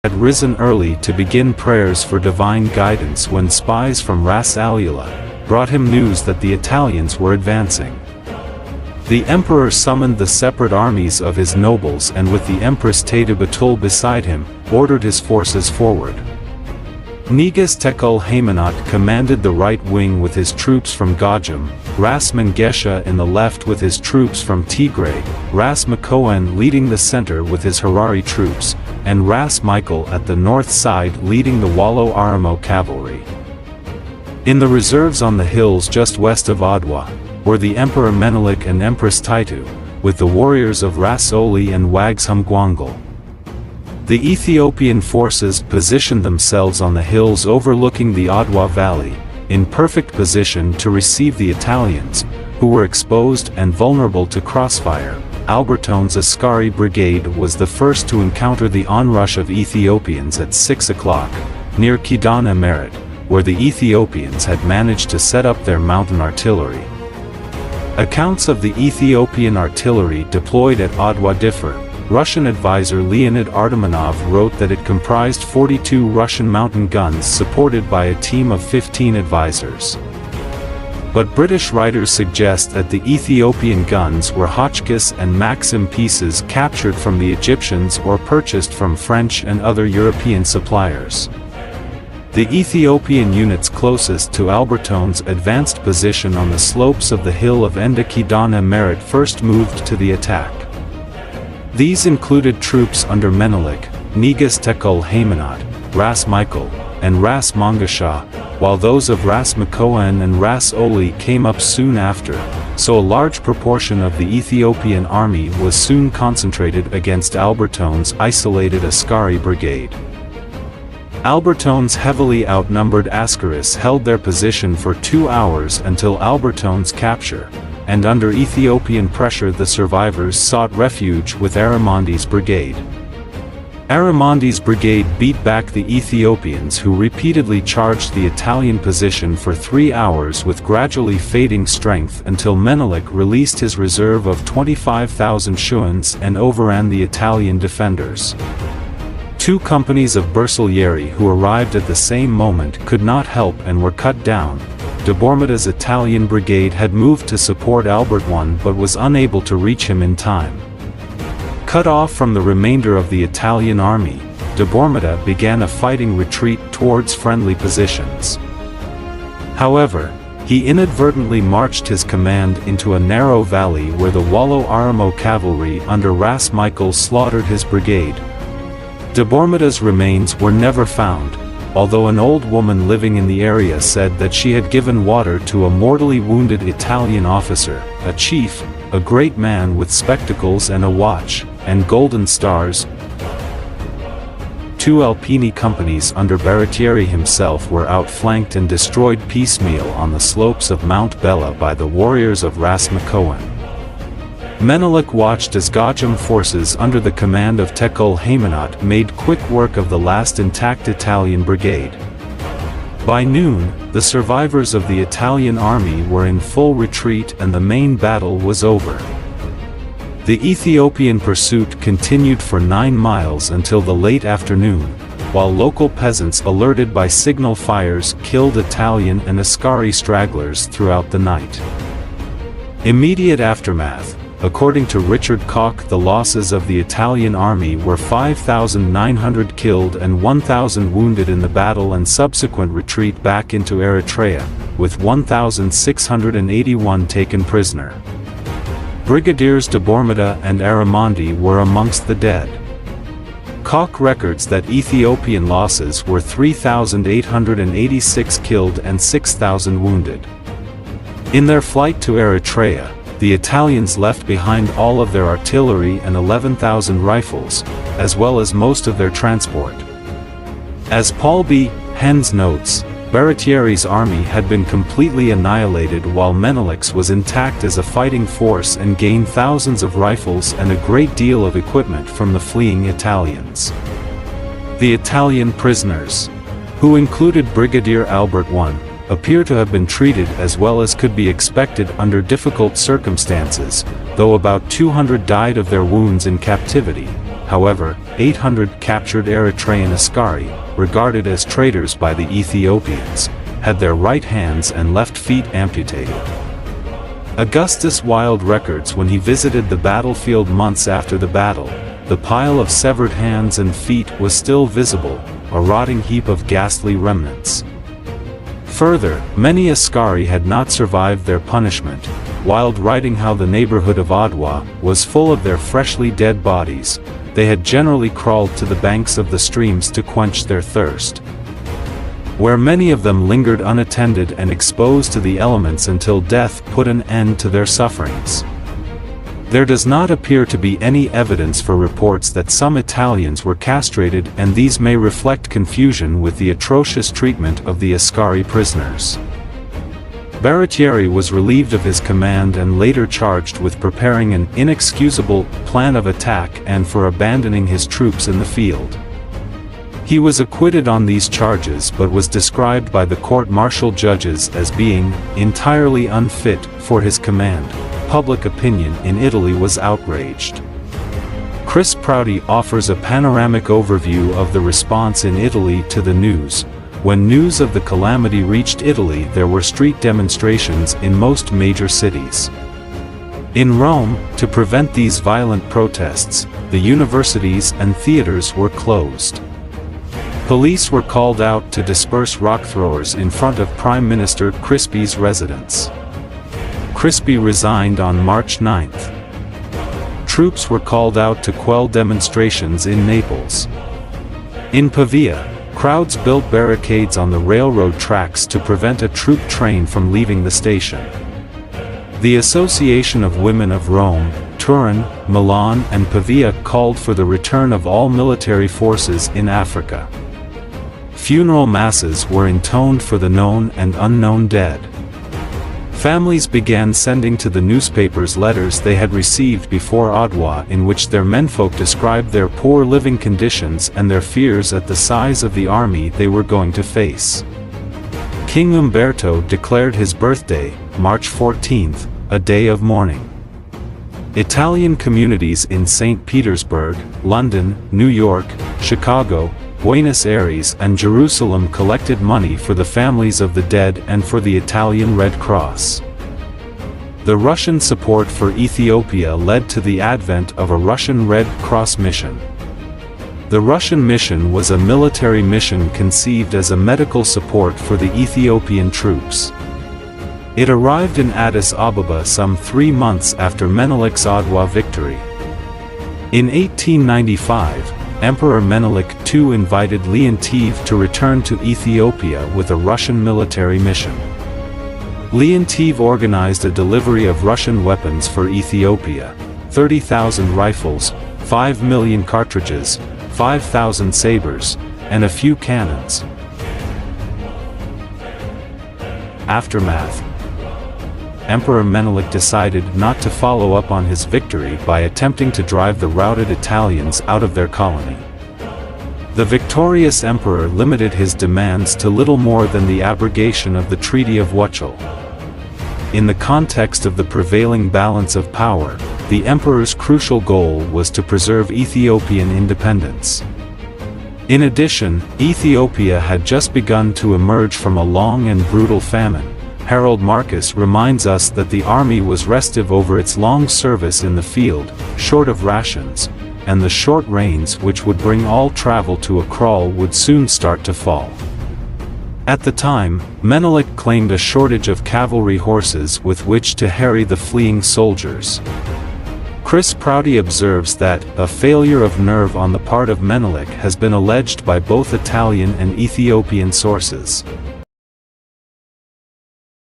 had risen early to begin prayers for divine guidance when spies from Ras Alula brought him news that the Italians were advancing. The emperor summoned the separate armies of his nobles and with the Empress Taytu betul beside him, ordered his forces forward. Negus Tekul Haymanot commanded the right wing with his troops from Gajam, Ras Mengesha in the left with his troops from Tigray, Ras Makoan leading the center with his Harari troops, and Ras Michael at the north side leading the Wallo Aramo cavalry. In the reserves on the hills just west of Adwa, were the Emperor Menelik and Empress Taytu, with the warriors of Ras Oli and Wags Humgwangal. The Ethiopian forces positioned themselves on the hills overlooking the Adwa Valley, in perfect position to receive the Italians, who were exposed and vulnerable to crossfire. Albertone's Askari Brigade was the first to encounter the onrush of Ethiopians at 6 o'clock, near Kidana Merit, where the Ethiopians had managed to set up their mountain artillery. Accounts of the Ethiopian artillery deployed at Adwa differ. Russian advisor Leonid Artemanov wrote that it comprised 42 Russian mountain guns supported by a team of 15 advisors. But British writers suggest that the Ethiopian guns were Hotchkiss and Maxim pieces captured from the Egyptians or purchased from French and other European suppliers. The Ethiopian units closest to Albertone's advanced position on the slopes of the hill of Enda Kidana Merit first moved to the attack. These included troops under Menelik, Negus Tekul Haymanot, Ras Michael, and Ras Mangasha, while those of Ras Makoan and Ras Oli came up soon after, so a large proportion of the Ethiopian army was soon concentrated against Albertone's isolated Askari Brigade. Albertone's heavily outnumbered Askaris held their position for 2 hours until Albertone's capture, and under Ethiopian pressure the survivors sought refuge with Arimondi's brigade. Arimondi's brigade beat back the Ethiopians who repeatedly charged the Italian position for 3 hours with gradually fading strength until Menelik released his reserve of 25,000 Schuans and overran the Italian defenders. 2 companies of Bersaglieri who arrived at the same moment could not help and were cut down. De Bormida's Italian brigade had moved to support Albert I but was unable to reach him in time. Cut off from the remainder of the Italian army, de Bormida began a fighting retreat towards friendly positions. However, he inadvertently marched his command into a narrow valley where the Wallo Aramo cavalry under Ras Michael slaughtered his brigade. De Bormida's remains were never found, although an old woman living in the area said that she had given water to a mortally wounded Italian officer, a chief, a great man with spectacles and a watch, and golden stars. 2 Alpini companies under Baratieri himself were outflanked and destroyed piecemeal on the slopes of Mount Bella by the warriors of Ras Makoan. Menelik watched as Gajam forces under the command of Tekul Haymanot made quick work of the last intact Italian brigade. By noon, the survivors of the Italian army were in full retreat and the main battle was over. The Ethiopian pursuit continued for 9 miles until the late afternoon, while local peasants alerted by signal fires killed Italian and Askari stragglers throughout the night. Immediate aftermath. According to Richard Koch, the losses of the Italian army were 5,900 killed and 1,000 wounded in the battle and subsequent retreat back into Eritrea, with 1,681 taken prisoner. Brigadiers de Bormida and Arimondi were amongst the dead. Koch records that Ethiopian losses were 3,886 killed and 6,000 wounded. In their flight to Eritrea, the Italians left behind all of their artillery and 11,000 rifles, as well as most of their transport. As Paul B. Hens notes, Baratieri's army had been completely annihilated while Menelik's was intact as a fighting force and gained thousands of rifles and a great deal of equipment from the fleeing Italians. The Italian prisoners, who included Brigadier Albert I, appear to have been treated as well as could be expected under difficult circumstances, though about 200 died of their wounds in captivity. However, 800 captured Eritrean Askari, regarded as traitors by the Ethiopians, had their right hands and left feet amputated. Augustus Wilde records when he visited the battlefield months after the battle, the pile of severed hands and feet was still visible, a rotting heap of ghastly remnants. Further, many Askari had not survived their punishment, Wilde writing how the neighborhood of Adwa was full of their freshly dead bodies. They had generally crawled to the banks of the streams to quench their thirst, where many of them lingered unattended and exposed to the elements until death put an end to their sufferings. There does not appear to be any evidence for reports that some Italians were castrated, and these may reflect confusion with the atrocious treatment of the Askari prisoners. Baratieri was relieved of his command and later charged with preparing an inexcusable plan of attack and for abandoning his troops in the field. He was acquitted on these charges but was described by the court-martial judges as being entirely unfit for his command. Public opinion in Italy was outraged. Chris Prouty offers a panoramic overview of the response in Italy to the news. When news of the calamity reached Italy, there were street demonstrations in most major cities. In Rome, to prevent these violent protests, the universities and theaters were closed. Police were called out to disperse rock throwers in front of Prime Minister Crispi's residence. Crispi resigned on March 9. Troops were called out to quell demonstrations in Naples. In Pavia, crowds built barricades on the railroad tracks to prevent a troop train from leaving the station. The Association of Women of Rome, Turin, Milan and Pavia called for the return of all military forces in Africa. Funeral masses were intoned for the known and unknown dead. Families began sending to the newspapers letters they had received before Adwa, in which their menfolk described their poor living conditions and their fears at the size of the army they were going to face. King Umberto declared his birthday, March 14, a day of mourning. Italian communities in St. Petersburg, London, New York, Chicago, Buenos Aires and Jerusalem collected money for the families of the dead and for the Italian Red Cross. The Russian support for Ethiopia led to the advent of a Russian Red Cross mission. The Russian mission was a military mission conceived as a medical support for the Ethiopian troops. It arrived in Addis Ababa some 3 months after Menelik's Adwa victory. In 1895, Emperor Menelik II invited Leontief to return to Ethiopia with a Russian military mission. Leontief organized a delivery of Russian weapons for Ethiopia: 30,000 rifles, 5 million cartridges, 5,000 sabers, and a few cannons. Aftermath. Emperor Menelik decided not to follow up on his victory by attempting to drive the routed Italians out of their colony. The victorious emperor limited his demands to little more than the abrogation of the Treaty of Wuchel. In the context of the prevailing balance of power, the emperor's crucial goal was to preserve Ethiopian independence. In addition, Ethiopia had just begun to emerge from a long and brutal famine. Harold Marcus reminds us that the army was restive over its long service in the field, short of rations, and the short rains which would bring all travel to a crawl would soon start to fall. At the time, Menelik claimed a shortage of cavalry horses with which to harry the fleeing soldiers. Chris Prouty observes that a failure of nerve on the part of Menelik has been alleged by both Italian and Ethiopian sources.